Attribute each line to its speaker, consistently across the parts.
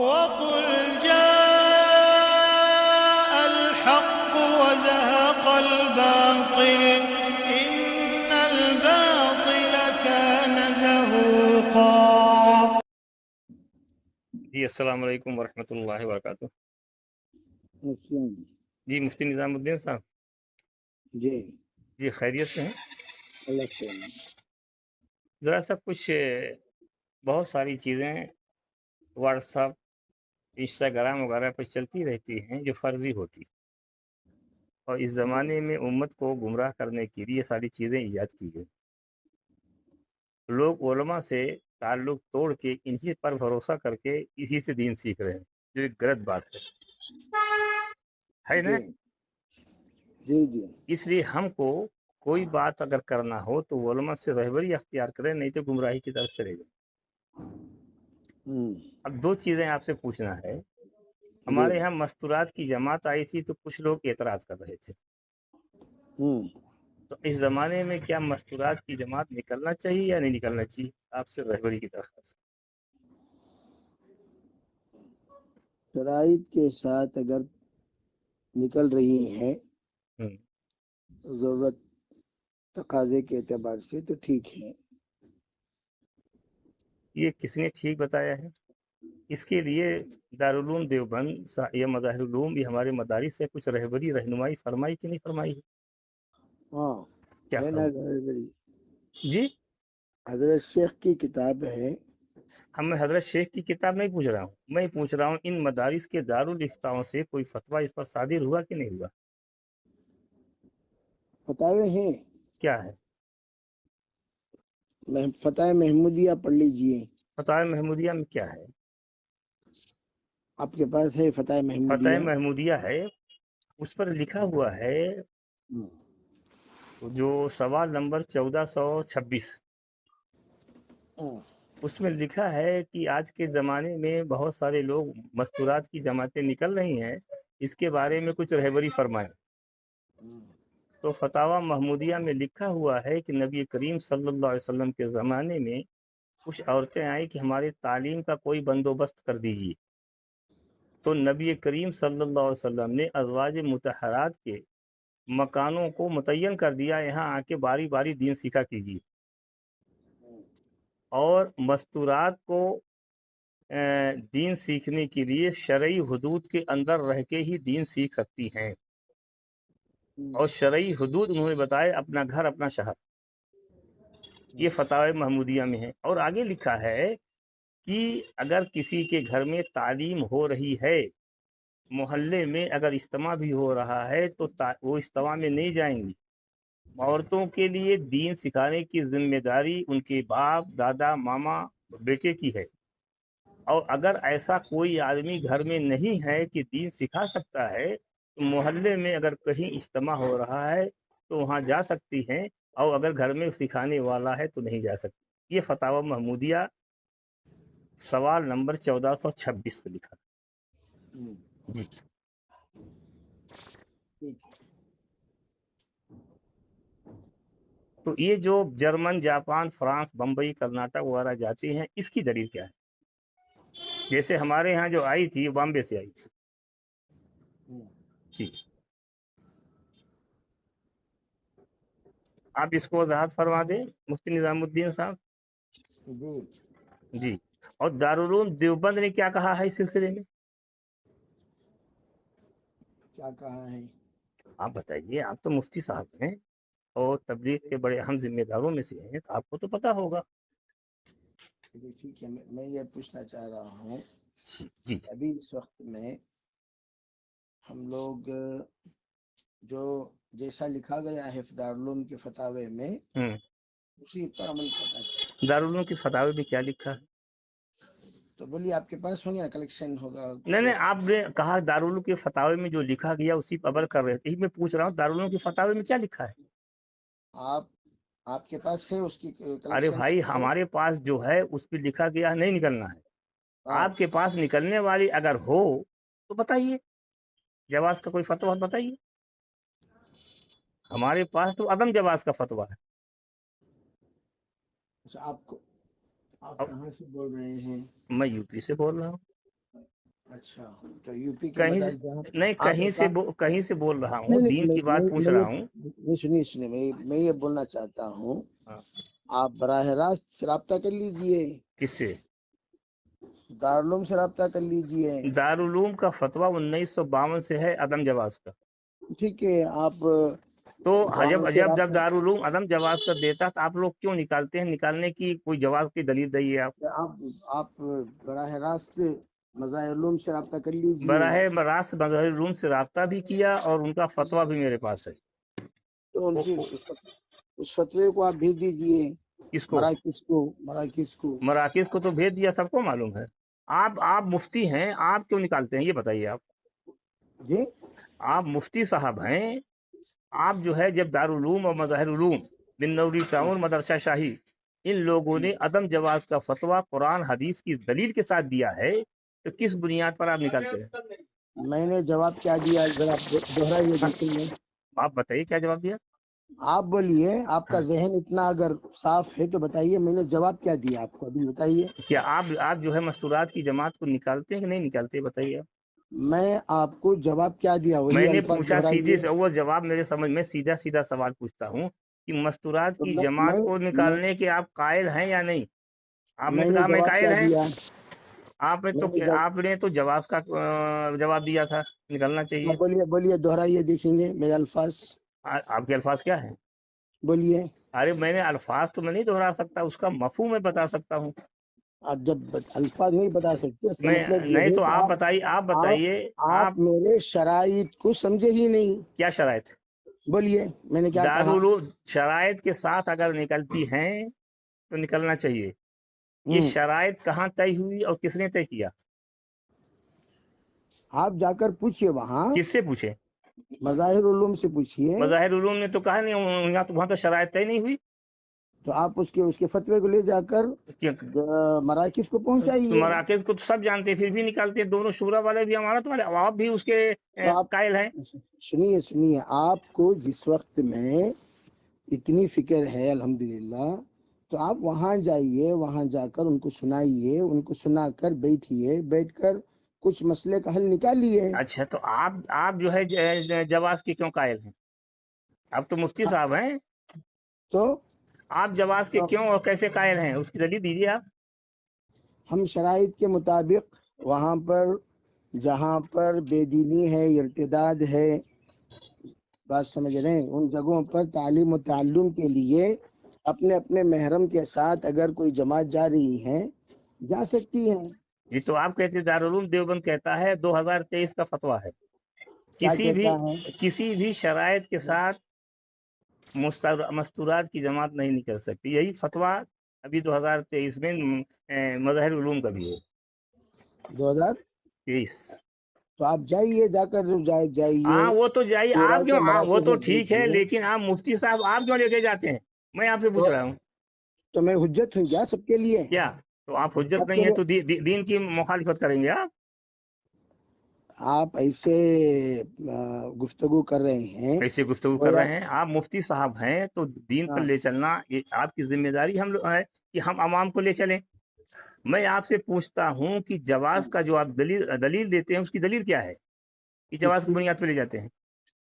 Speaker 1: وقل جاء الحق وزهق الباطل إن الباطل كان زهوقا۔
Speaker 2: جی السلام علیکم ورحمۃ اللہ وبرکاتہ۔
Speaker 3: السلام۔
Speaker 2: جی مفتی نظام الدین صاحب،
Speaker 3: جی
Speaker 2: جی خیریت سے ہیں؟
Speaker 3: اللہ سے۔
Speaker 2: ذرا سا کچھ بہت ساری چیزیں واٹس ایپ انسٹاگرام وغیرہ پہ چلتی رہتی ہیں جو فرضی ہوتی، اور اس زمانے میں امت کو گمراہ کرنے کے لیے یہ ساری چیزیں ایجاد کی گئی۔ لوگ علماء سے تعلق توڑ کے انہی پر بھروسہ کر کے اسی سے دین سیکھ رہے ہیں، جو ایک غلط بات ہے نا؟
Speaker 3: جی جی
Speaker 2: اس لیے ہم کو کوئی بات اگر کرنا ہو تو علماء سے رہبری اختیار کریں، نہیں تو گمراہی کی طرف چلے جائیں۔ اب دو چیزیں آپ سے پوچھنا ہے۔ ہمارے یہاں مستورات کی جماعت آئی تھی تو کچھ لوگ اعتراض کر رہے تھے، تو اس زمانے میں کیا مستورات کی جماعت نکلنا چاہیے یا نہیں نکلنا چاہیے؟ آپ سے رہبری کی درخواست۔
Speaker 3: شرائط کے ساتھ اگر نکل رہی ہے ضرورت تقاضے کے اعتبار سے تو ٹھیک ہے۔
Speaker 2: یہ کس نے ٹھیک بتایا ہے؟ اس کے لیے دارالعلوم دیوبند یا مظاہر العلوم یہ ہمارے مدارس سے کچھ رہبری رہنمائی فرمائی کہ نہیں فرمائی ہے؟
Speaker 3: ہاں
Speaker 2: کیا
Speaker 3: ہے نا رہبری؟
Speaker 2: جی
Speaker 3: حضرت شیخ کی کتاب ہے۔
Speaker 2: میں حضرت شیخ کی کتاب نہیں پوچھ رہا ہوں، میں پوچھ رہا ہوں ان مدارس کے دارالفتاؤں سے کوئی فتویٰ اس پر صادر ہوا کہ نہیں ہوا؟
Speaker 3: فتاوے ہیں۔
Speaker 2: کیا ہے؟
Speaker 3: فتح محمودیہ پڑھ لیجئے۔
Speaker 2: فتح محمودیہ میں کیا ہے؟
Speaker 3: آپ کے پاس ہے فتح محمودیہ؟
Speaker 2: فتح محمودیہ ہے، اس پر لکھا ہوا ہے جو سوال نمبر 1426، اس میں لکھا ہے کہ آج کے زمانے میں بہت سارے لوگ مستورات کی جماعتیں نکل رہی ہیں، اس کے بارے میں کچھ رہبری فرمائیں۔ تو فتاوی محمودیہ میں لکھا ہوا ہے کہ نبی کریم صلی اللہ علیہ وسلم کے زمانے میں کچھ عورتیں آئیں کہ ہماری تعلیم کا کوئی بندوبست کر دیجیے، تو نبی کریم صلی اللہ علیہ وسلم نے ازواج مطہرات کے مکانوں کو متعین کر دیا، یہاں آ کے باری باری دین سیکھا کیجیے، اور مستورات کو دین سیکھنے کے لیے شرعی حدود کے اندر رہ کے ہی دین سیکھ سکتی ہیں، اور شرعی حدود انہوں نے بتائے اپنا گھر اپنا شہر۔ یہ فتاوی محمودیہ میں ہے، اور آگے لکھا ہے کہ اگر کسی کے گھر میں تعلیم ہو رہی ہے، محلے میں اگر اجتماع بھی ہو رہا ہے تو وہ اجتماع میں نہیں جائیں گی۔ عورتوں کے لیے دین سکھانے کی ذمہ داری ان کے باپ دادا ماما بیٹے کی ہے، اور اگر ایسا کوئی آدمی گھر میں نہیں ہے کہ دین سکھا سکتا ہے تو محلے میں اگر کہیں اجتماع ہو رہا ہے تو وہاں جا سکتی ہیں، اور اگر گھر میں سکھانے والا ہے تو نہیں جا سکتی۔ یہ فتاوی محمودیہ سوال نمبر 1426 پہ لکھا۔ جی تو یہ جو German Japan France Bombay Karnataka وغیرہ جاتے ہیں، اس کی دلیل کیا ہے؟ جیسے ہمارے ہاں جو آئی تھی بامبے سے آئی تھی۔ جی آپ اس کو وضاحت فرما دیں مفتی نظام الدین صاحب۔ جی اور دارالعلوم دیوبند نے کیا کہا ہے اس سلسلے میں؟
Speaker 3: کیا کہا ہے؟
Speaker 2: آپ بتائیے، آپ تو مفتی صاحب ہیں اور تبلیغ کے بڑے اہم ذمہ داروں میں سے ہیں، تو آپ کو تو پتہ ہوگا۔
Speaker 3: ٹھیک ہے، میں یہ پوچھنا چاہ رہا ہوں
Speaker 2: جی
Speaker 3: ابھی اس وقت میں ہم لوگ جو جیسا لکھا گیا ہے دارالعلوم کے فتاوے میں اسی پر عمل کرنا چاہیے۔
Speaker 2: دارالعلوم کی فتاوی میں کیا لکھا ہے؟
Speaker 3: تو بولیے، آپ کے پاس ہوں گے کلیکشن ہوگا؟
Speaker 2: نہیں، آپ نے کہا دارالعلوم کے فتاوی میں جو لکھا گیا اسی پر عمل کر رہے تھے، میں پوچھ رہا ہوں دارالعلوم کے فتاوی میں کیا لکھا ہے؟
Speaker 3: آپ کے پاس ہے اس کی
Speaker 2: ارے بھائی، ہمارے پاس جو ہے اس پہ لکھا گیا نہیں نکلنا ہے۔ آپ کے پاس نکلنے والی اگر ہو تو بتائیے، جواز کا کوئی فتویٰ بتائیے۔ ہمارے پاس تو عدم جواز کا فتویٰ ہے۔
Speaker 3: آپ کہاں سے بول رہے ہیں؟
Speaker 2: میں یو پی سے بول رہا ہوں۔
Speaker 3: अच्छा, तो यूपी के
Speaker 2: कहीं से
Speaker 3: मदारिस जहाँ
Speaker 2: नहीं,
Speaker 3: आप
Speaker 2: कहीं से बोल रहा हूँ,
Speaker 3: नहीं
Speaker 2: दीन की बात पूछ रहा हूँ।
Speaker 3: नहीं, सुनिए सुनिए, मैं ये बोलना चाहता हूँ,
Speaker 2: हाँ।
Speaker 3: आप बराह रास्त राब्ता कर लीजिए,
Speaker 2: किससे?
Speaker 3: दारुल उलूम से राब्ता कर लीजिए।
Speaker 2: दारुल उलूम का फतवा 1952 से है अदम जवाज का।
Speaker 3: ठीक है, आप
Speaker 2: तो
Speaker 3: वहाँ
Speaker 2: जब
Speaker 3: से
Speaker 2: जब जब
Speaker 3: राब्ता,
Speaker 2: दारुल उलूम अदम जवाज का देता तो आप लोग क्यों निकालते हैं? निकालने की कोई जवाज की दलील दी आप।
Speaker 3: आप बराह रास्त मज़ाहिर उलूम से राब्ता कर लीजिए।
Speaker 2: बराह रास्त मज़हरी उलूम से रब्ता भी किया और उनका फतवा भी मेरे पास है।
Speaker 3: तो उनसे उस फतवे को आप भेज दीजिए।
Speaker 2: किसको?
Speaker 3: मराकिस को
Speaker 2: मराकिस को तो भेज दिया, सबको मालूम है। आप मुफ्ती हैं, आप क्यों निकालते हैं ये बताइए आप।
Speaker 3: जी,
Speaker 2: आप मुफ्ती साहब हैं, आप जो है जब दारुल उलूम और मज़ाहिर उलूम बिन नौरी टाउन मदरसा शाही इन लोगों ने अदम जवाज का फतवा कुरान हदीस की दलील के साथ दिया है, तो किस बुनियाद पर आप निकालते हैं?
Speaker 3: मैंने जवाब क्या दिया, जरा दोहराइए देखेंगे।
Speaker 2: आप बताइए क्या जवाब दिया।
Speaker 3: आप बोलिए, आपका
Speaker 2: हाँ।
Speaker 3: जहन इतना अगर साफ है तो बताइए, मैंने जवाब क्या दिया आपको, अभी बताइए।
Speaker 2: क्या आप जो है मस्तूरात की जमात को निकालते हैं कि नहीं निकालते, बताइए आप।
Speaker 3: मैं आपको जवाब क्या दिया, वही
Speaker 2: मैंने
Speaker 3: अल्फाज
Speaker 2: पूछा सीधे
Speaker 3: दोहराइए।
Speaker 2: से, वो जवाब मेरे समझ में सीधा सीधा सवाल पूछता हूँ कि मस्तूरात
Speaker 3: तो
Speaker 2: की जमात को
Speaker 3: मैं
Speaker 2: निकालने के आप कायल हैं या नहीं। आपने तो
Speaker 3: मैंने
Speaker 2: कहा मैं
Speaker 3: जवाब
Speaker 2: कायल
Speaker 3: क्या
Speaker 2: हैं।
Speaker 3: दिया,
Speaker 2: आपने तो जवाज का जवाब दिया था, निकलना
Speaker 3: हाँ
Speaker 2: चाहिए।
Speaker 3: बोलिए बोलिए, दोहराइए देखेंगे मेरे अल्फाज,
Speaker 2: आपके अल्फाज क्या है?
Speaker 3: बोलिए।
Speaker 2: अरे मैंने अल्फाज तो मैं नहीं दोहरा सकता, उसका मफहूम मैं बता सकता हूँ।
Speaker 3: आप जब अल्फाज नहीं बता सकते, इसका
Speaker 2: मैं
Speaker 3: मतलब ये
Speaker 2: नहीं
Speaker 3: है
Speaker 2: तो
Speaker 3: कि
Speaker 2: आप बताइए, आप बताइए।
Speaker 3: आप
Speaker 2: आप
Speaker 3: मेरे शराइत को समझे ही नहीं।
Speaker 2: क्या शराइत?
Speaker 3: बोलिए, मैंने क्या कहा।
Speaker 2: दारुल शराइत के साथ अगर निकलती हैं तो निकलना चाहिए। ये शराइत कहाँ तय हुई और किसने तय किया?
Speaker 3: आप जाकर पूछिए, वहाँ
Speaker 2: किससे पूछे?
Speaker 3: मज़ाहिर उलूम से पूछिए।
Speaker 2: मज़ाहिर उलूम ने तो कहा नहीं, यहाँ तो वहाँ तो शराइत तय नहीं हुई।
Speaker 3: तो आप उसके फतवे को ले जाकर मराकिस को
Speaker 2: तो
Speaker 3: पहुंचाइए।
Speaker 2: मराकज को तो सब जानते हैं, फिर भी निकालते हैं। दोनों शूरा वाले भी, हमारा तो वाले, आप भी उसके
Speaker 3: तो आप
Speaker 2: कायल हैं।
Speaker 3: सुनिए सुनिए, आपको जिस वक्त में इतनी फिक्र है अल्हम्दुलिल्लाह, तो आप वहां जाइए, वहां जाकर उनको सुनाइए, उनको सुनाकर बैठिए, बैठकर कुछ मसले का हल निकालिए।
Speaker 2: अच्छा, तो आप जो है जवाज के क्यों कायल हैं? आप तो मुफ्ती साहब हैं।
Speaker 3: तो
Speaker 2: आप जवाज के क्यों और कैसे कायल हैं, उसकी दलील दीजिए आप।
Speaker 3: हम शराइत के मुताबिक वहां पर जहां पर बेदीनी है, इर्तिदाद है, बात समझ रहे हैं, उन जगहों पर तालीम और ताल्लुम के लिए अपने अपने महरम के साथ अगर कोई जमात जा रही है, जा सकती है।
Speaker 2: ये तो आप कहते हैं, दारुल उलूम देवबंद कहता है 2023 का फतवा है,
Speaker 3: क्या कहता है?
Speaker 2: किसी भी शराइत के साथ मस्तूरात की जमात नहीं निकल सकती। यही फतवा अभी 2023 में मज़ाहिर उलूम का भी है,
Speaker 3: 2023।
Speaker 2: 23।
Speaker 3: तो आप जाइए, जाकर जाइए,
Speaker 2: हाँ वो तो जाइए आप
Speaker 3: शूरा
Speaker 2: क्यों,
Speaker 3: के
Speaker 2: वो
Speaker 3: मराकज़
Speaker 2: तो
Speaker 3: में
Speaker 2: ठीक है,
Speaker 3: पूछिए।
Speaker 2: लेकिन आप मुफ्ती साहब आप क्यों लेके जाते हैं, मैं आपसे पूछ रहा हूँ।
Speaker 3: तो मैं हुज्जत हूँ क्या सबके लिए?
Speaker 2: क्या? तो आप हुज्जत नहीं
Speaker 3: सबके
Speaker 2: है
Speaker 3: लिए
Speaker 2: तो दीन की मुखालिफत करेंगे आप?
Speaker 3: आप ऐसे गुफ्तगू कर रहे हैं,
Speaker 2: कैसे गुफ्तगू कर
Speaker 3: गोया।
Speaker 2: रहे हैं? आप मुफ्ती साहब हैं तो दीन पर
Speaker 3: हाँ,
Speaker 2: ले चलना ये आपकी जिम्मेदारी हम लोग है कि हम आवाम को ले चलें। मैं आपसे पूछता हूँ कि जवाज का जो आप दलील देते हैं, उसकी दलील क्या है कि जवाज की
Speaker 3: इसकी,
Speaker 2: बुनियाद पर ले जाते हैं?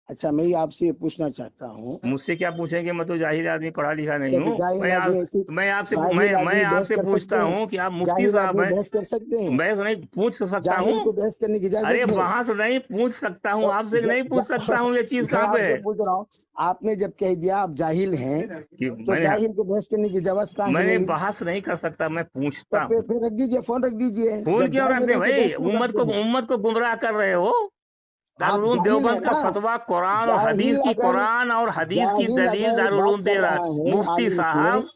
Speaker 3: अच्छा मैं ही आपसे ये पूछना चाहता हूँ,
Speaker 2: मुझसे क्या पूछेंगे? मैं तो जाहिल आदमी, पढ़ा लिखा नहीं
Speaker 3: तो
Speaker 2: हूँ।
Speaker 3: जाहिल आदमी ऐसी, जाहिल
Speaker 2: मैं
Speaker 3: आदमी बहस
Speaker 2: आपसे
Speaker 3: कर सकते
Speaker 2: पूछता
Speaker 3: हैं?
Speaker 2: हूँ कि आप मुफ्ती
Speaker 3: जाहिल
Speaker 2: साहब
Speaker 3: आदमी
Speaker 2: हैं।
Speaker 3: बहस कर सकते हैं?
Speaker 2: बहस नहीं पूछ सकता हूँ।
Speaker 3: जाहिल को बहस करने की
Speaker 2: अरे
Speaker 3: इजाजत है?
Speaker 2: वहां से नहीं पूछ सकता हूँ,
Speaker 3: तो
Speaker 2: आपसे नहीं पूछ सकता हूँ, ये चीज
Speaker 3: मैं
Speaker 2: कहाँ पे
Speaker 3: आपसे
Speaker 2: है
Speaker 3: पूछ रहा हूँ, आपने जब कह दिया आप जाहिल हैं,
Speaker 2: कि
Speaker 3: तो जाहिल को बहस करने की इजाजत कहाँ है
Speaker 2: मैंने
Speaker 3: मेरी?
Speaker 2: बहस नहीं कर सकता, मैं
Speaker 3: तो
Speaker 2: पूछता हूँ।
Speaker 3: फिर रख दीजिए, फोन रख दीजिए।
Speaker 2: फोन
Speaker 3: जब
Speaker 2: क्यों
Speaker 3: जाहिल
Speaker 2: रखते हैं
Speaker 3: हैं तो
Speaker 2: भाई?
Speaker 3: बहस क्यों करते हैं?
Speaker 2: उम्मत को गुमराह कर रहे हो।
Speaker 3: आप
Speaker 2: दारुल उलूम
Speaker 3: जाहिल है
Speaker 2: देवबंद का
Speaker 3: ना।
Speaker 2: फतवा
Speaker 3: जाहिल
Speaker 2: और हदीस की
Speaker 3: जाहिल
Speaker 2: दलील
Speaker 3: अगर
Speaker 2: दारुल
Speaker 3: बात
Speaker 2: उलूम दे
Speaker 3: कर रहा
Speaker 2: रहा।
Speaker 3: है
Speaker 2: मुफ्ती
Speaker 3: आलिम से,
Speaker 2: साहब
Speaker 3: तो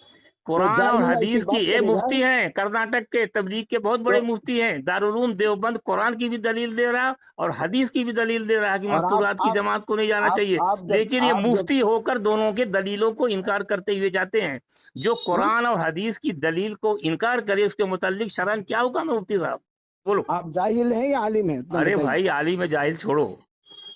Speaker 2: कुरान और
Speaker 3: जाहिल ऐसी
Speaker 2: हदीस की,
Speaker 3: बात
Speaker 2: ये
Speaker 3: करेगा।
Speaker 2: मुफ्ती हैं कर्नाटक के, तबलीग के बहुत बड़े
Speaker 3: तो
Speaker 2: मुफ्ती हैं। दारुल उलूम देवबंद कुरान की भी दलील दे रहा और हदीस की भी दलील दे रहा कि
Speaker 3: और
Speaker 2: मस्तूरात की जमात को नहीं जाना चाहिए। लेकिन ये
Speaker 3: आप जब
Speaker 2: मुफ्ती होकर दोनों के दलीलों को इनकार करते हुए जाते हैं। जो कुरान और हदीस की दलील को इनकार करे उसके मुतालिक शरन क्या होगा? मैं मुफ्ती साहब बोलो।
Speaker 3: आप जाहिल हैं या आलिम हैं, इतना
Speaker 2: अरे
Speaker 3: बताइए।
Speaker 2: भाई, आली में जाहिल छोड़ो,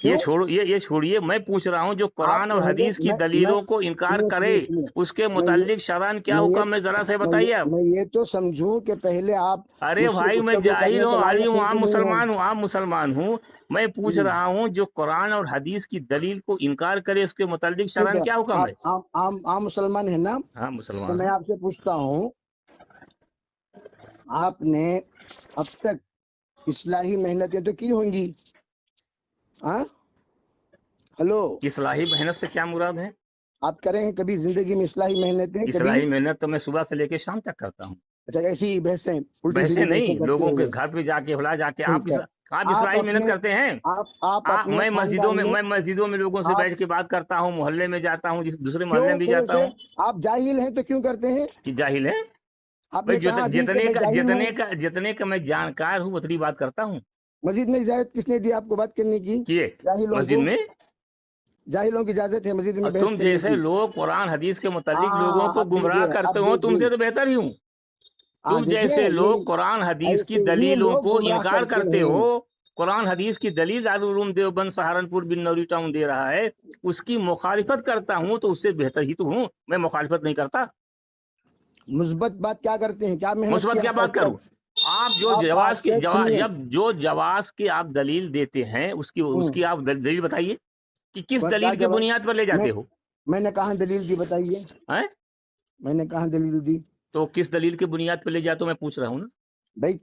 Speaker 2: ये छोड़ो, ये छोड़िए, मैं पूछ रहा हूँ जो कुरान और हदीस की दलीलों को इनकार करे उसके मुतालिक शरअन क्या हुक्म है, जरा से बताइए आप।
Speaker 3: मैं ये तो समझूं कि पहले आप
Speaker 2: अरे
Speaker 3: मुझसे
Speaker 2: भाई मैं
Speaker 3: गुफ्तगू
Speaker 2: जाहिल
Speaker 3: करने
Speaker 2: हूँ,
Speaker 3: के
Speaker 2: आलिम
Speaker 3: लायक
Speaker 2: हूँ,
Speaker 3: हैं
Speaker 2: आप
Speaker 3: कि नहीं हैं?
Speaker 2: मुसलमान हूँ, आप मुसलमान हूँ। मैं पूछ रहा हूँ जो कुरान और हदीस की दलील को इनकार करे उसके मुतालिक
Speaker 3: ठीक
Speaker 2: शरअन
Speaker 3: है,
Speaker 2: क्या हुक्म है।
Speaker 3: आप मुसलमान है ना?
Speaker 2: हाँ
Speaker 3: तो
Speaker 2: मुसलमान
Speaker 3: मैं
Speaker 2: हूँ।
Speaker 3: आपसे पूछता हूँ, आपने अब तक इस्लाही मेहनतें तो की होंगी? हाँ, हेलो,
Speaker 2: इस्लाही मेहनत से क्या मुराद है?
Speaker 3: आप करें हैं कभी जिंदगी में इस्लाही मेहनतें कभी?
Speaker 2: इस्लाही मेहनत तो मैं सुबह से लेकर शाम तक करता हूँ।
Speaker 3: अच्छा, ऐसी बहसें, उल्टी
Speaker 2: वैसे
Speaker 3: सीधी बहसें
Speaker 2: नहीं,
Speaker 3: करते
Speaker 2: लोगों के
Speaker 3: हुए?
Speaker 2: घर पे जाके भला जाके
Speaker 3: ठीक है,
Speaker 2: आप
Speaker 3: आप
Speaker 2: इस्लाही मेहनत
Speaker 3: अपने
Speaker 2: करते हैं।
Speaker 3: आप अपने खानदान में
Speaker 2: मैं मस्जिदों में लोगों से
Speaker 3: आप
Speaker 2: बैठ के बात करता हूँ, मोहल्ले में जाता हूँ, जिस दूसरे मोहल्ले
Speaker 3: क्यों
Speaker 2: में भी जाता
Speaker 3: कैसे?
Speaker 2: हूँ।
Speaker 3: आप जाहिल हैं तो क्यों करते हैं?
Speaker 2: कि जाहिल है भाई,
Speaker 3: आपने कहा अभी कि मैं जाहिल हूँ।
Speaker 2: जितने का मैं जानकार हूँ उतनी बात करता हूँ।
Speaker 3: मस्जिद में इजाजत किसने दी आपको बात करने की?
Speaker 2: किए
Speaker 3: जाहिलों
Speaker 2: मस्जिद
Speaker 3: को,
Speaker 2: में।
Speaker 3: जाहिलों की इजाजत है मस्जिद में
Speaker 2: और
Speaker 3: बहस
Speaker 2: तुम
Speaker 3: करने
Speaker 2: जैसे
Speaker 3: की?
Speaker 2: लोग कुरान हदीस के मुतालिक लोगों
Speaker 3: हाँ,
Speaker 2: को गुमराह करते
Speaker 3: अब
Speaker 2: हो,
Speaker 3: देखिए,
Speaker 2: तुमसे तो बेहतर ही हूँ। तुम
Speaker 3: देखिए,
Speaker 2: जैसे
Speaker 3: ये
Speaker 2: लोग कुरान हदीस की
Speaker 3: ऐसे ही
Speaker 2: दलीलों
Speaker 3: लोग
Speaker 2: को
Speaker 3: गुमराह
Speaker 2: इनकार
Speaker 3: करते
Speaker 2: करते
Speaker 3: हैं।
Speaker 2: हो। कुरान हदीस की दलील दारुल उलूम देवबंद सहारनपुर बिन्नौरी टाउन दे रहा है, उसकी मुखालिफत करता हूँ तो उससे बेहतर ही तो हूँ। मैं मुखालिफत नहीं करता।
Speaker 3: मुस्बत बात क्या करते हैं? क्या मेहनत की
Speaker 2: मुस्बत क्या
Speaker 3: आपने
Speaker 2: बात
Speaker 3: अब
Speaker 2: करूँ?
Speaker 3: तक?
Speaker 2: आप जो
Speaker 3: आप
Speaker 2: जवाज की
Speaker 3: शेख
Speaker 2: जवाब
Speaker 3: सुनिए।
Speaker 2: जब जो जवाज की आप दलील देते हैं उसकी
Speaker 3: हम्म,
Speaker 2: उसकी आप दलील बताइए कि किस
Speaker 3: क्या
Speaker 2: दलील की
Speaker 3: जवाब?
Speaker 2: बुनियाद पर ले
Speaker 3: मैं
Speaker 2: जाते हो।
Speaker 3: मैंने कहा दलील दी, बताइए।
Speaker 2: हैं?
Speaker 3: मैंने कहा दलील दी?
Speaker 2: तो किस दलील की बुनियाद पर ले जाते हो मैं पूछ रहा हूँ ना।
Speaker 3: भाई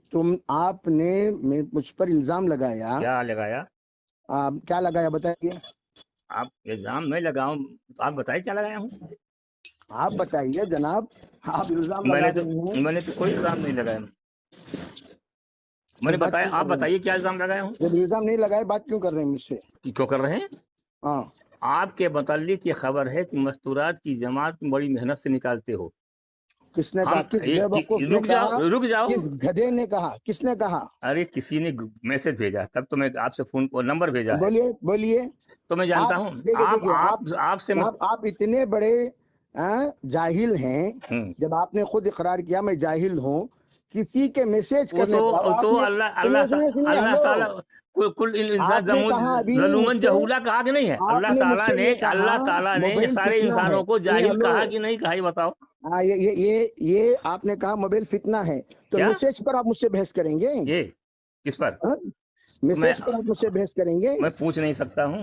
Speaker 3: आपने मुझ पर इल्जाम लगाया।
Speaker 2: क्या लगाया?
Speaker 3: क्या लगाया बताइए?
Speaker 2: आप इल्जाम मैं लगाऊं तो आप बताइए क्या लगाया हूँ।
Speaker 3: आप बताइए जनाब, आप इल्जाम लगा रहे हैं।
Speaker 2: मैंने तो कोई इल्जाम नहीं लगाया।
Speaker 3: फिर
Speaker 2: मैंने
Speaker 3: बात
Speaker 2: बताया,
Speaker 3: क्यों
Speaker 2: आप
Speaker 3: कर रहे हैं?
Speaker 2: बताइए क्या इल्जाम लगाया हूँ।
Speaker 3: जब इल्जाम नहीं लगाए बात क्यों कर रहे हैं मुझसे?
Speaker 2: कि क्यों कर रहे हैं?
Speaker 3: हाँ,
Speaker 2: आपके मुताल्लिक ये खबर है कि मस्तूरात की जमात की बड़ी मेहनत से निकालते हो।
Speaker 3: किसने कहा? किस बेवकूफ ने कहा?
Speaker 2: रुक जाओ।
Speaker 3: किस गधे ने कहा? किसने कहा?
Speaker 2: अरे किसी ने मैसेज भेजा तब तो मैं आपसे फोन को नंबर भेजा है
Speaker 3: बोलिए, बोलिए।
Speaker 2: तो मैं जानता
Speaker 3: आप
Speaker 2: हूँ।
Speaker 3: देखिए, देखिए,
Speaker 2: आपसे मैं
Speaker 3: आप इतने बड़े जाहिल हैं।
Speaker 2: हम्म।
Speaker 3: जब आपने खुद इकरार किया मैं जाहिल हूँ, किसी के मैसेज
Speaker 2: वो
Speaker 3: करने पर
Speaker 2: तो
Speaker 3: आपने, सुनिए, सुनिए, सुनिए,
Speaker 2: अल्लाह
Speaker 3: हेलो,
Speaker 2: ताला कुल इंसान
Speaker 3: आपने कहा अभी
Speaker 2: जलूमन
Speaker 3: मुझसे,
Speaker 2: जहूला कहा कि नहीं है?
Speaker 3: आपने मुझसे ये कहा
Speaker 2: अल्लाह ताला ने
Speaker 3: मोबाइल
Speaker 2: सारे
Speaker 3: फितना है।
Speaker 2: इंसानों को
Speaker 3: सुनिए,
Speaker 2: जाहिल
Speaker 3: हेलो,
Speaker 2: कहा कि नहीं कहा, ये बताओ।
Speaker 3: हाँ, ये आपने कहा मोबाइल फितना है, तो
Speaker 2: क्या
Speaker 3: मैसेज पर आप मुझसे बहस करेंगे?
Speaker 2: ये किस पर?
Speaker 3: हाँ?
Speaker 2: तो
Speaker 3: मैसेज पर आप मुझसे बहस करेंगे?
Speaker 2: मैं पूछ नहीं सकता हूँ।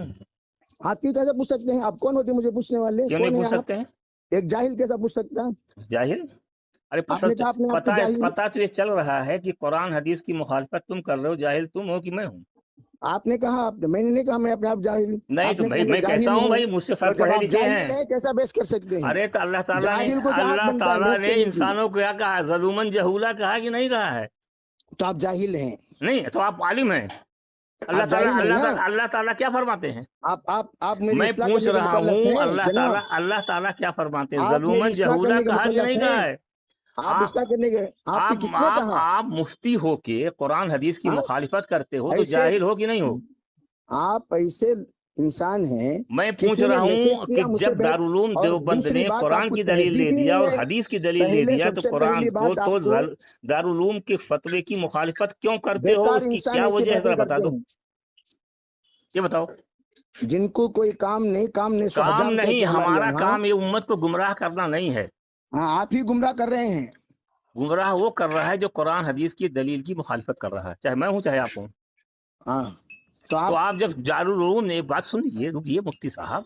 Speaker 3: आप क्यों कैसे पूछ सकते हैं? आप कौन होते हैं मुझे पूछने वाले?
Speaker 2: क्यों नहीं
Speaker 3: कौन है
Speaker 2: पूछ
Speaker 3: आप?
Speaker 2: सकते हैं?
Speaker 3: एक जाहिल कैसा पूछ सकता है?
Speaker 2: जाहिल? अरे
Speaker 3: आपने कहा अपने आप को जाहिल।
Speaker 2: पता तो ये चल रहा है कि कुरान हदीस की मुखालफत तुम कर रहे हो। जाहिल तुम हो कि मैं हूँ?
Speaker 3: आपने कहा, मैंने नहीं कहा मैं अपने आप जाहिल।
Speaker 2: नहीं तो
Speaker 3: आपने
Speaker 2: भाई
Speaker 3: कहा मैं
Speaker 2: मैं कहता
Speaker 3: जाहिल
Speaker 2: हूँ
Speaker 3: हूँ।
Speaker 2: भाई मुझसे
Speaker 3: तो
Speaker 2: सर
Speaker 3: जब
Speaker 2: पढ़े
Speaker 3: आप
Speaker 2: लिखे
Speaker 3: जाहिल
Speaker 2: हैं।
Speaker 3: हैं कैसा बहस कर सकते हैं?
Speaker 2: अरे तो
Speaker 3: जाहिल को क्या हक बनता है
Speaker 2: अल्लाह
Speaker 3: बहस
Speaker 2: ने
Speaker 3: करने की?
Speaker 2: इंसानों को क्या कहा? जलूमन जहूला कहा कि नहीं कहा है?
Speaker 3: तो आप जाहिल हैं।
Speaker 2: नहीं तो आप आलिम हैं।
Speaker 3: आप जाहिल हैं ना?
Speaker 2: अल्लाह ताला क्या फरमाते हैं?
Speaker 3: आप मेरी
Speaker 2: मैं
Speaker 3: इस्लाह
Speaker 2: पूछ
Speaker 3: करने के
Speaker 2: रहा हूँ
Speaker 3: मुकल्लफ हैं जनाब।
Speaker 2: अल्लाह ताला क्या फरमाते हैं?
Speaker 3: आप मेरी
Speaker 2: जलूमन
Speaker 3: इस्लाह
Speaker 2: जहूला
Speaker 3: करने के
Speaker 2: कहा कि
Speaker 3: मुकल्लफ
Speaker 2: नहीं
Speaker 3: हैं।
Speaker 2: कहा है?
Speaker 3: आप
Speaker 2: आप
Speaker 3: इस्लाह करने के, आपकी किसने कहा?
Speaker 2: आप मुफ्ती हो के कुरान हदीस की
Speaker 3: हाँ?
Speaker 2: मुखालिफत करते हो तो
Speaker 3: ऐसे
Speaker 2: जाहिल हो कि नहीं हो?
Speaker 3: आप ऐसे इंसान हैं।
Speaker 2: मैं पूछ
Speaker 3: किसी
Speaker 2: रहा
Speaker 3: ने मैसेज
Speaker 2: हूँ कि
Speaker 3: किया मुझसे
Speaker 2: जब दारुल
Speaker 3: और
Speaker 2: देवबंद
Speaker 3: दूसरी
Speaker 2: ने
Speaker 3: बात,
Speaker 2: कुरान
Speaker 3: आपको
Speaker 2: की दलील दे
Speaker 3: तहजीब ही
Speaker 2: दिया
Speaker 3: नहीं
Speaker 2: और
Speaker 3: है।
Speaker 2: हदीस की दलील दे
Speaker 3: पहले
Speaker 2: दिया तो
Speaker 3: सबसे
Speaker 2: कुरान
Speaker 3: पहली बात
Speaker 2: तो
Speaker 3: आपको,
Speaker 2: दारुल उलूम के फतवे की मुखालिफत क्यों करते हो?
Speaker 3: बेकार
Speaker 2: उसकी
Speaker 3: इंसान
Speaker 2: क्या
Speaker 3: ऐसी
Speaker 2: वजह है
Speaker 3: बातें
Speaker 2: जरा बता
Speaker 3: करते
Speaker 2: दो।
Speaker 3: हैं
Speaker 2: ये बताओ।
Speaker 3: जिनको कोई काम नहीं सो
Speaker 2: काम
Speaker 3: हजाम
Speaker 2: नहीं,
Speaker 3: कहते हैं हमारे
Speaker 2: हमारा
Speaker 3: यहाँ।
Speaker 2: काम ये उम्मत को गुमराह करना नहीं है।
Speaker 3: हाँ, आप ही गुमराह कर रहे हैं।
Speaker 2: गुमराह वो कर रहा है जो कुरान हदीस की दलील की मुखालिफत कर रहा है, चाहे मैं हूँ चाहे आप हूँ।
Speaker 3: हाँ, तो
Speaker 2: तो
Speaker 3: आप,
Speaker 2: आप जब दारुल उलूम ने, एक बात सुन लीजिए, रुकिए मुफ्ती साहब।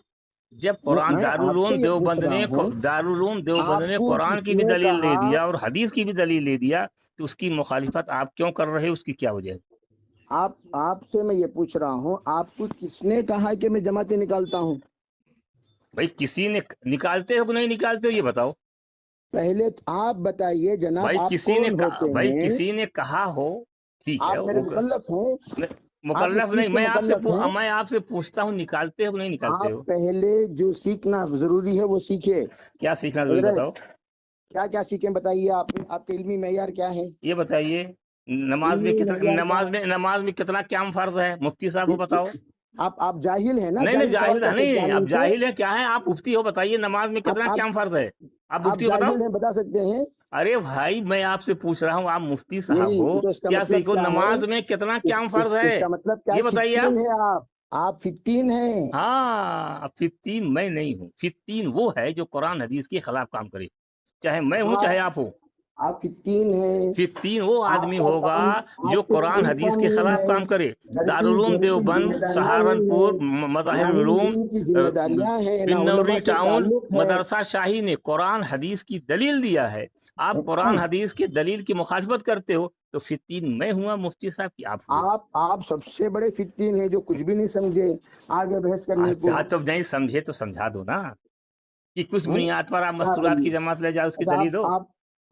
Speaker 2: जब कुरान
Speaker 3: मैं आपसे ये पूछ रहा हूँ,
Speaker 2: दारुल उलूम देवबंद ने
Speaker 3: आपको
Speaker 2: कुरान की भी
Speaker 3: किसने
Speaker 2: दलील दे
Speaker 3: कहा?
Speaker 2: दिया और हदीस की भी दलील दे दिया तो उसकी मुखालिफत आप क्यों कर रहे हो? उसकी क्या वजह है?
Speaker 3: आपसे मैं ये पूछ रहा हूँ, आपको किसने कहा कि मैं जमातें निकालता हूँ?
Speaker 2: भाई किसी ने निकालते हो कि नहीं निकालते हो ये बताओ।
Speaker 3: पहले तो आप बताइए जनाब, आप कौन होते
Speaker 2: भाई
Speaker 3: हैं?
Speaker 2: किसी ने कहा हो, ठीक है
Speaker 3: आप मेरे
Speaker 2: वो
Speaker 3: मुकल्लफ हैं? आप इस
Speaker 2: मुकल्लफ
Speaker 3: चीज
Speaker 2: नहीं।
Speaker 3: के मुकल्लफ हैं?
Speaker 2: मैं आपसे पूछता हूँ निकालते हो कि नहीं निकालते
Speaker 3: आप
Speaker 2: हो?
Speaker 3: पहले जो सीखना जरूरी है वो सीखे।
Speaker 2: क्या सीखना जरूरी बताओ।
Speaker 3: क्या क्या सीखें बताइए? आपके इल्मी मेयार क्या है?
Speaker 2: ये बताइए
Speaker 3: इल्मी मेयार क्या है?
Speaker 2: नमाज में कितना क्या फर्ज है? मुफ्ती साहब को बताओ।
Speaker 3: आप जाहिल है ना?
Speaker 2: नहीं
Speaker 3: जाहिल सवाल कर सकते हैं
Speaker 2: नहीं, अब
Speaker 3: आलिम से?
Speaker 2: जाहिल है क्या है? आप मुफ्ती हो, बताइए नमाज में कितना
Speaker 3: आप
Speaker 2: क्या फर्ज है? आप
Speaker 3: आप
Speaker 2: मुफ्ती हो, बताओ।
Speaker 3: जाहिल हैं, बता सकते हैं?
Speaker 2: अरे भाई मैं आपसे पूछ रहा हूँ, आप मुफ्ती साहब
Speaker 3: नहीं,
Speaker 2: हो,
Speaker 3: तो इसका
Speaker 2: क्या
Speaker 3: मतलब
Speaker 2: सीखो
Speaker 3: क्या है?
Speaker 2: नमाज में कितना क्या फर्ज है
Speaker 3: इसका मतलब क्या
Speaker 2: ये
Speaker 3: है?
Speaker 2: बताइए
Speaker 3: खिच्चन
Speaker 2: आप।
Speaker 3: है आप। آپ 15 ہیں.
Speaker 2: ہاں، اب فتین میں نہیں ہوں، فتین وہ ہے جو قرآن حدیث کے خلاف کام کرے، چاہے میں ہوں چاہے آپ ہو.
Speaker 3: آپ 15 ہیں.
Speaker 2: فتین وہ
Speaker 3: آپ
Speaker 2: آدمی
Speaker 3: کا
Speaker 2: ہوگا
Speaker 3: کام،
Speaker 2: جو
Speaker 3: آپ کے
Speaker 2: قرآن
Speaker 3: کوئی
Speaker 2: حدیث
Speaker 3: کام
Speaker 2: کے
Speaker 3: نہیں
Speaker 2: خلاف
Speaker 3: ہے.
Speaker 2: کام کرے.
Speaker 3: گھر
Speaker 2: دارالعلوم
Speaker 3: کی
Speaker 2: دیوبند،
Speaker 3: ذمہ داریاں
Speaker 2: سہارنپور،
Speaker 3: نہیں ہے،
Speaker 2: مظاہر
Speaker 3: نہ ہی
Speaker 2: العلوم،
Speaker 3: دین کی ذمہ داریاں ہیں، نہ علماء
Speaker 2: بنوری
Speaker 3: سے
Speaker 2: ٹاؤن،
Speaker 3: تعلق ہے.
Speaker 2: مدرسہ شاہی نے قرآن حدیث کی دلیل دیا ہے، آپ قرآن حدیث کی دلیل کی مخالفت کرتے ہو، تو فتین میں ہوا مفتی صاحب کی آپ ہوئے.
Speaker 3: آپ سب سے بڑے فتین ہیں جو کچھ بھی نہیں سمجھے آگے بحث کرنے کو.
Speaker 2: اچھا، تو نہیں سمجھے تو سمجھا دو نا، کہ کس بنیاد پر آپ
Speaker 3: کیا
Speaker 2: مستورات کی
Speaker 3: بولیے؟
Speaker 2: جماعت لے جاؤ، اس کی
Speaker 3: اچھا،
Speaker 2: دلیل دو.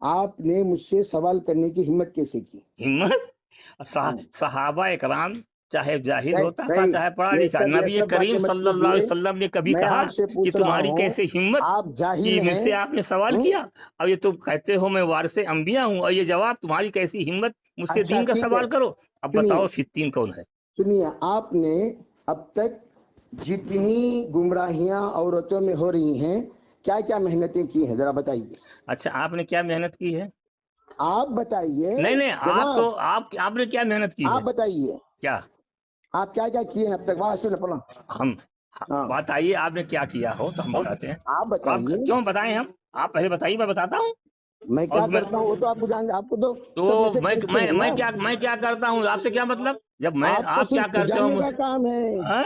Speaker 3: آپ نے مجھ سے سوال کرنے کی ہمت کیسے کی؟
Speaker 2: ہمت صحابہ اکرام، چاہے جاہل ہوتا تھا
Speaker 3: نہیں،
Speaker 2: چاہے پڑھا
Speaker 3: یہ
Speaker 2: لکھا، نبی
Speaker 3: سب
Speaker 2: کریم
Speaker 3: باتیں مت
Speaker 2: صلی اللہ
Speaker 3: کیجیے.
Speaker 2: علیہ وسلم نے کبھی
Speaker 3: میں
Speaker 2: کہا
Speaker 3: آپ سے
Speaker 2: کہ
Speaker 3: پوچھ رہا
Speaker 2: تمہاری
Speaker 3: ہوں،
Speaker 2: کیسے ہمت
Speaker 3: آپ جاہل
Speaker 2: کہ مجھ سے
Speaker 3: ہیں.
Speaker 2: آپ نے سوال کیا، اب یہ تم کہتے ہو میں وارث انبیاء ہوں، اور یہ جواب تمہاری کیسی ہمت مجھ سے
Speaker 3: اچھا
Speaker 2: دین کا
Speaker 3: ٹھیک ہے،
Speaker 2: سوال کرو. اب
Speaker 3: سنیے
Speaker 2: بتاؤ فتین کون ہے؟
Speaker 3: سنیے. آپ نے اب تک جتنی گمراہیاں عورتوں میں ہو رہی ہیں، کیا کیا محنتیں کی ہیں، ذرا بتائیے.
Speaker 2: اچھا، آپ نے کیا محنت کی ہے؟
Speaker 3: آپ بتائیے
Speaker 2: نہیں نہیں، آپ
Speaker 3: جناب،
Speaker 2: تو آپ نے کیا محنت کی
Speaker 3: آپ
Speaker 2: ہے؟
Speaker 3: بتائیے
Speaker 2: کیا
Speaker 3: آپ کیا کیا کیے ہیں اب تک. وہاں سے پڑھا.
Speaker 2: ہم
Speaker 3: ہاں،
Speaker 2: بتائیے آپ نے کیا کیا ہو تو ہم بتاتے ہیں.
Speaker 3: آپ
Speaker 2: آپ
Speaker 3: بتائیے.
Speaker 2: کیوں بتائیں ہم؟ آپ پہلے بتائیے، میں بتاتا ہوں.
Speaker 3: میں
Speaker 2: اور
Speaker 3: کیا کرتا ہوں وہ تو آپ کو آپ کو تو
Speaker 2: تو
Speaker 3: سب میں سے پوچھتے ہیں نا.
Speaker 2: میں کیا کرتا ہوں، آپ سے کیا مطلب؟ جب میں
Speaker 3: آپ کو
Speaker 2: آپ کیا
Speaker 3: صرف
Speaker 2: کرتے ہو
Speaker 3: کھجانے
Speaker 2: مجھ
Speaker 3: کا کام ہے،
Speaker 2: ہاں؟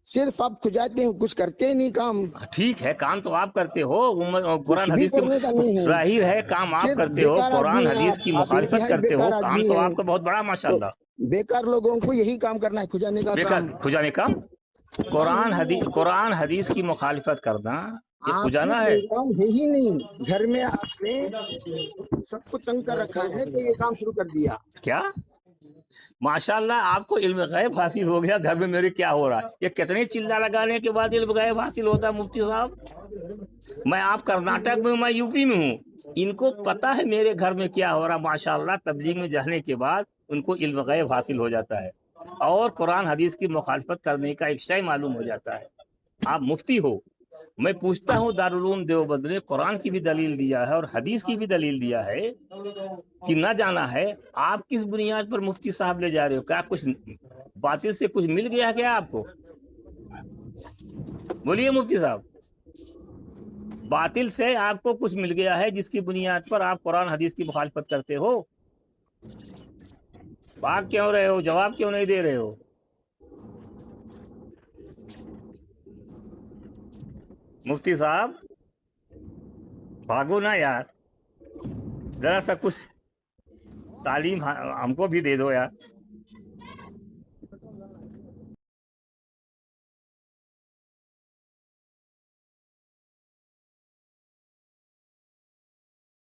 Speaker 3: صرف آپ کھجاتے ہیں، کچھ کرتے ہی نہیں کام.
Speaker 2: ٹھیک ہے، کام تو آپ کرتے ہو،
Speaker 3: کچھ
Speaker 2: قرآن
Speaker 3: بھی
Speaker 2: حدیث کی
Speaker 3: کرنے کا نہیں ہے،
Speaker 2: ظاہر ہے کام آپ
Speaker 3: صرف
Speaker 2: کرتے ہو،
Speaker 3: بیکار
Speaker 2: قرآن
Speaker 3: آدمی ہیں.
Speaker 2: حدیث کی
Speaker 3: آپ
Speaker 2: مخالفت
Speaker 3: انتہائی
Speaker 2: کرتے ہو،
Speaker 3: بیکار
Speaker 2: کام
Speaker 3: آدمی
Speaker 2: تو
Speaker 3: ہیں.
Speaker 2: آپ کا بہت بڑا ماشاء
Speaker 3: تو
Speaker 2: اللہ.
Speaker 3: بیکار لوگوں کو یہی کام کرنا ہے، کھجانے کا
Speaker 2: بیکار
Speaker 3: کام.
Speaker 2: کھجانے کام، قرآن حدیث کی مخالفت کرنا یہ
Speaker 3: آپ کو
Speaker 2: کھجانا ہے.
Speaker 3: کوئی کام ہے ہی نہیں. گھر میں آپ نے سب کو تنگ کر رکھا ہے تو یہ کام شروع کر دیا.
Speaker 2: کیا ماشاء اللہ، آپ کو علم غیب حاصل ہو گیا، گھر میں میرے کیا ہو رہا ہے. یہ کتنے چلا لگانے کے بعد علم غیب حاصل ہوتا ہے مفتی صاحب. میں آپ کرناٹک میں ہوں، میں یو پی میں ہوں، ان کو پتا ہے میرے گھر میں کیا ہو رہا. ماشاء اللہ تبلیغ میں جانے کے بعد ان کو علم غیب حاصل ہو جاتا ہے، اور قرآن حدیث کی مخالفت کرنے کا ایک شے معلوم ہو جاتا ہے. آپ مفتی ہو، میں پوچھتا ہوں دارالعلوم دیوبند نے قرآن کی بھی دلیل دیا ہے اور حدیث کی بھی دلیل دیا ہے کہ نہ جانا ہے، آپ کس بنیاد پر مفتی صاحب لے جا رہے ہو؟ کیا کچھ باطل سے کچھ مل گیا کیا آپ کو؟ بولیے مفتی صاحب، باطل سے آپ کو کچھ مل گیا ہے جس کی بنیاد پر آپ قرآن حدیث کی مخالفت کرتے ہو؟ بھاگ کیوں رہے ہو؟ جواب کیوں نہیں دے رہے ہو؟ مفتی صاحب بھاگو نا یار، ذرا سا کچھ تعلیم ہم کو بھی دے دو یار.